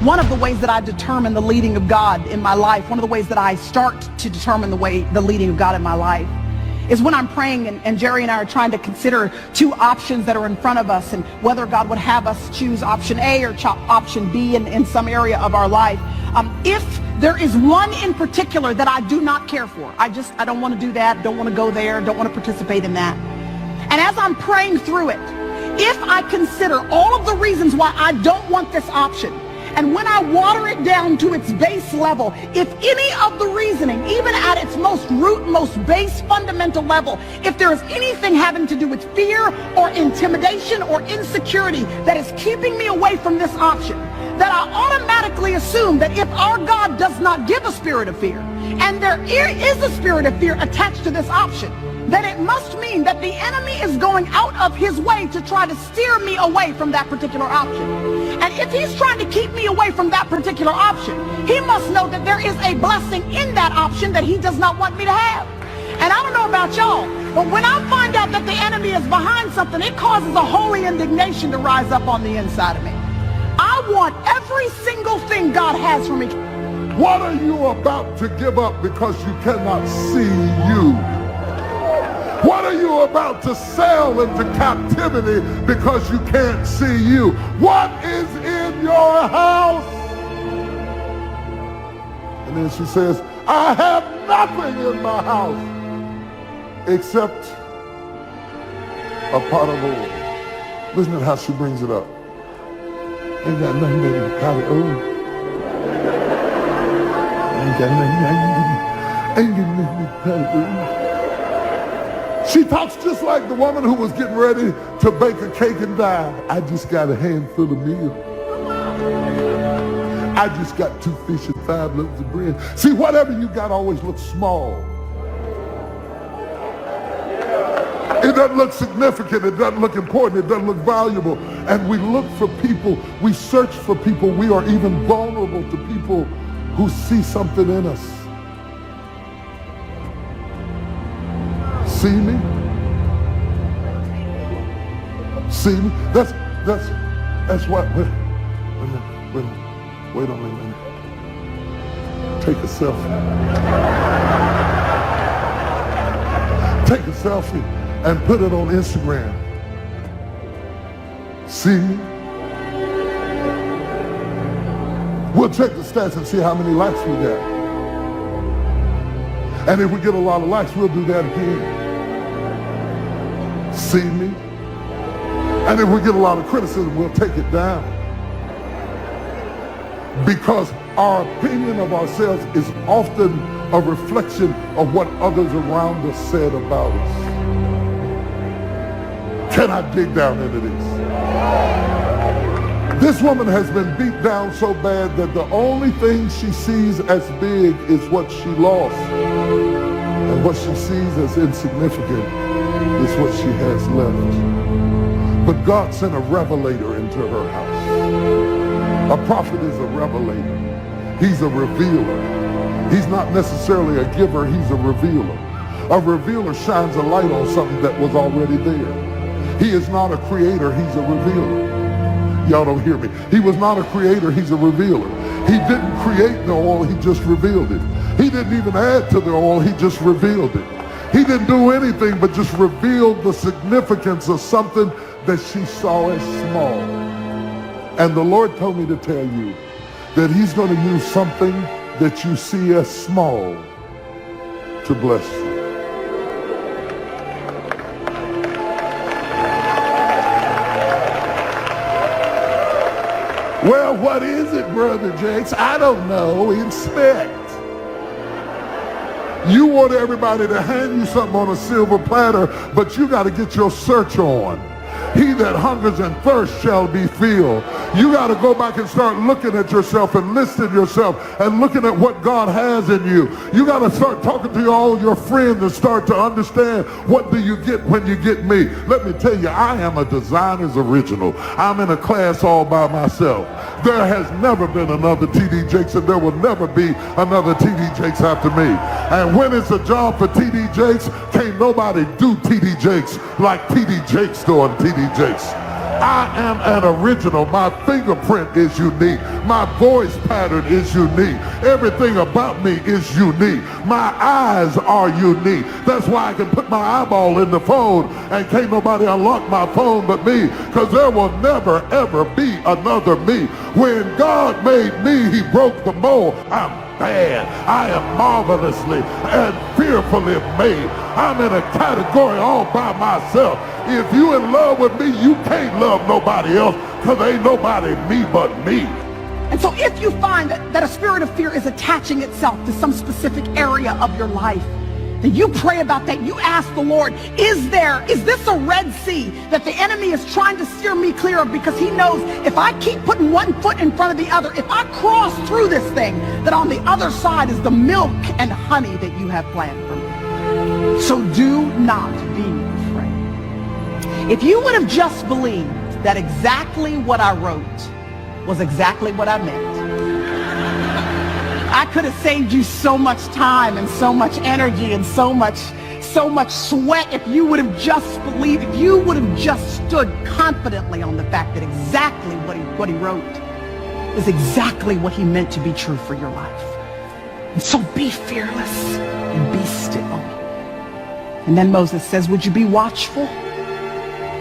One of the ways that I determine the leading of God in my life, one of the ways that I start to determine the leading of God in my life, is when I'm praying and Jerry and I are trying to consider two options that are in front of us and whether God would have us choose option A or option B in some area of our life. If there is one in particular that I do not care for, I don't want to do that, don't want to go there, don't want to participate in that. And as I'm praying through it, if I consider all of the reasons why I don't want this option, and when I water it down to its base level, if any of the reasoning, even at its most root, most base, fundamental level, if there is anything having to do with fear or intimidation or insecurity that is keeping me away from this option, that I automatically assume that if our God does not give a spirit of fear, and there is a spirit of fear attached to this option, then it must mean that the enemy is going out of his way to try to steer me away from that particular option. And if he's trying to keep me away from that particular option, he must know that there is a blessing in that option that he does not want me to have. And I don't know about y'all, but when I find out that the enemy is behind something, it causes a holy indignation to rise up on the inside of me. I want every single thing God has for me. What are you about to give up because you cannot see you? What are you about to sell into captivity because you can't see you? What is in your house? And then she says, I have nothing in my house except a pot of oil. Listen to how she brings it up. Ain't got nothing in the pot of oil. Ain't got nothing in the pot of oil. She talks just like the woman who was getting ready to bake a cake and die. I just got a handful of meal. I just got 2 fish and 5 loaves of bread. See, whatever you got always looks small. It doesn't look significant. It doesn't look important. It doesn't look valuable. And we look for people. We search for people. We are even vulnerable to people who see something in us. See me? See me? That's what. Wait a minute. Take a selfie. Take a selfie and put it on Instagram. See me? We'll check the stats and see how many likes we got. And if we get a lot of likes, we'll do that again. See me? And if we get a lot of criticism, we'll take it down. Because our opinion of ourselves is often a reflection of what others around us said about us. Can I dig down into this? This woman has been beat down so bad that the only thing she sees as big is what she lost. And what she sees as insignificant is what she has left. But God sent a revelator into her house. A prophet is a revelator. He's a revealer. He's not necessarily a giver, he's a revealer. A revealer shines a light on something that was already there. He is not a creator, he's a revealer. Y'all don't hear me. He was not a creator, he's a revealer. He didn't create the oil, he just revealed it. He didn't even add to the oil, he just revealed it. He didn't do anything but just revealed the significance of something that she saw as small. And the Lord told me to tell you that he's going to use something that you see as small to bless you. Well, what is it, Brother Jakes? I don't know. Inspect. You want everybody to hand you something on a silver platter, but you got to get your search on. He that hungers and thirsts shall be filled. You got to go back and start looking at yourself and listing yourself and looking at what God has in you. You got to start talking to all your friends and start to understand, what do you get when you get me? Let me tell you, I am a designer's original. I'm in a class all by myself. There has never been another T.D. Jakes, and there will never be another T.D. Jakes after me. And when it's a job for T.D. Jakes, can't nobody do T.D. Jakes like T.D. Jakes doing T.D. Jakes. I am an original. My fingerprint is unique. My voice pattern is unique. Everything about me is unique. My eyes are unique. That's why I can put my eyeball in the phone and can't nobody unlock my phone but me, because there will never ever be another me. When God made me, he broke the mold. I'm bad. I am marvelously and fearfully made. I'm in a category all by myself. If you in love with me, you can't love nobody else, because ain't nobody me but me. And so if you find that a spirit of fear is attaching itself to some specific area of your life, then you pray about that. You ask the Lord, is this a Red Sea that the enemy is trying to steer me clear of? Because he knows if I keep putting one foot in front of the other, if I cross through this thing, that on the other side is the milk and honey that you have planned for me. So do not be afraid. If you would have just believed that exactly what I wrote was exactly what I meant, I could have saved you so much time and so much energy and so much sweat if you would have just believed, if you would have just stood confidently on the fact that exactly what he wrote is exactly what he meant to be true for your life. And so be fearless and be still. And then Moses says, would you be watchful?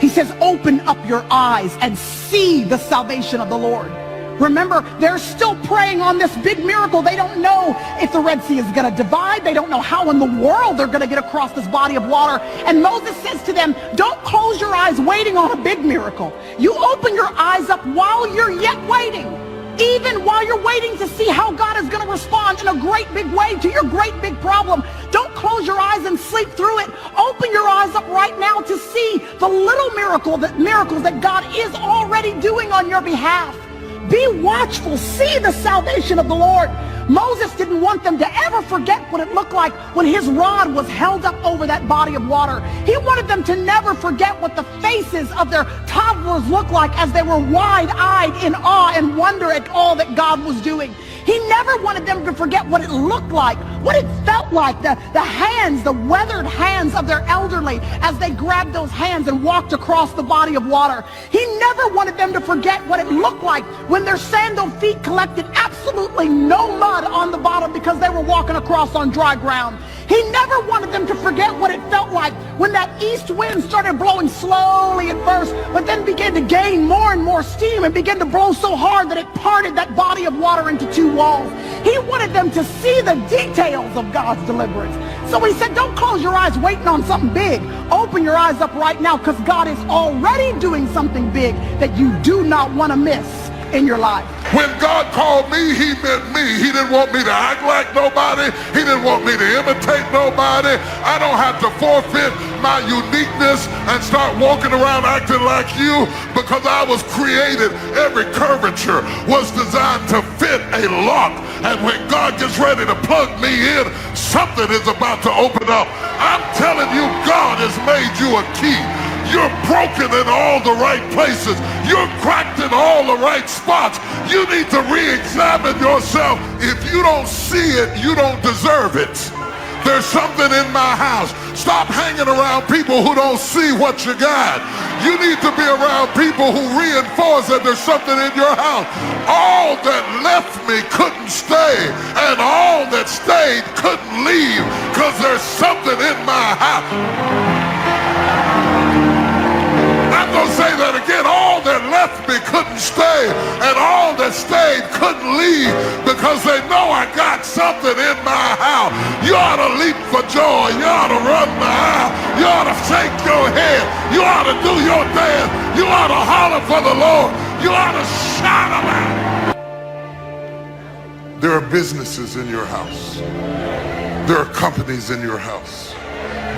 He says, open up your eyes and see the salvation of the Lord. Remember, they're still praying on this big miracle. They don't know if the Red Sea is going to divide. They don't know how in the world they're going to get across this body of water. And Moses says to them, don't close your eyes waiting on a big miracle. You open your eyes up while you're yet waiting. Even while you're waiting to see how God is going to respond in a great big way to your great big problem. Don't close your eyes and sleep through it. Open your eyes up right now to see the little miracles that God is already doing on your behalf. Be watchful. See the salvation of the Lord. Moses didn't want them to ever forget what it looked like when his rod was held up over that body of water. He wanted them to never forget what the faces of their toddlers looked like as they were wide-eyed in awe and wonder at all that God was doing. He never wanted them to forget what it looked like, what it felt like, the hands, the weathered hands of their elderly as they grabbed those hands and walked across the body of water. He never wanted them to forget what it looked like when their sandal feet collected absolutely no mud on the bottom because they were walking across on dry ground. He never wanted them to forget what it felt like when that east wind started blowing slowly at first, but then began to gain more and more steam and began to blow so hard that it parted that body of water into two walls. He wanted them to see the details of God's deliverance. So he said, don't close your eyes waiting on something big. Open your eyes up right now, because God is already doing something big that you do not want to miss in your life. When God called me, he meant me. He didn't want me to act like nobody. He didn't want me to imitate nobody. I don't have to forfeit my uniqueness and start walking around acting like you, because I was created. Every curvature was designed to fit a lock. And when God gets ready to plug me in, something is about to open up. I'm telling you, God has made you a key. You're broken in all the right places. You're cracked in all the right spots. You need to re-examine yourself. If you don't see it, you don't deserve it. There's something in my house. Stop hanging around people who don't see what you got. You need to be around people who reinforce that there's something in your house. All that left me couldn't stay, and all that stayed couldn't leave, because there's something in my house. I'm going to say that again. All that left me couldn't stay, and all that stayed couldn't leave, because they know I got something in my house. You ought to leap for joy. You ought to run the aisle. You ought to shake your head. You ought to do your dance. You ought to holler for the Lord. You ought to shout about it. There are businesses in your house. There are companies in your house.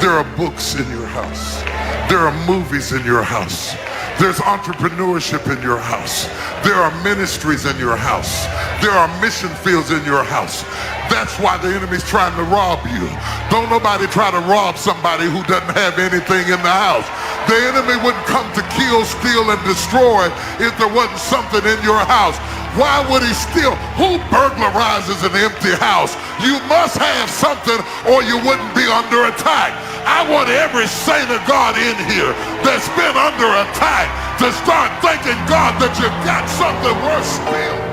There are books in your house. There are movies in your house. There's entrepreneurship in your house. There are ministries in your house. There are mission fields in your house. That's why the enemy's trying to rob you. Don't nobody try to rob somebody who doesn't have anything in the house. The enemy wouldn't come to kill, steal, and destroy if there wasn't something in your house. Why would he steal? Who burglarizes an empty house? You must have something, or you wouldn't be under attack. I want every saint of God in here that's been under attack to start thanking God that you got something worth still.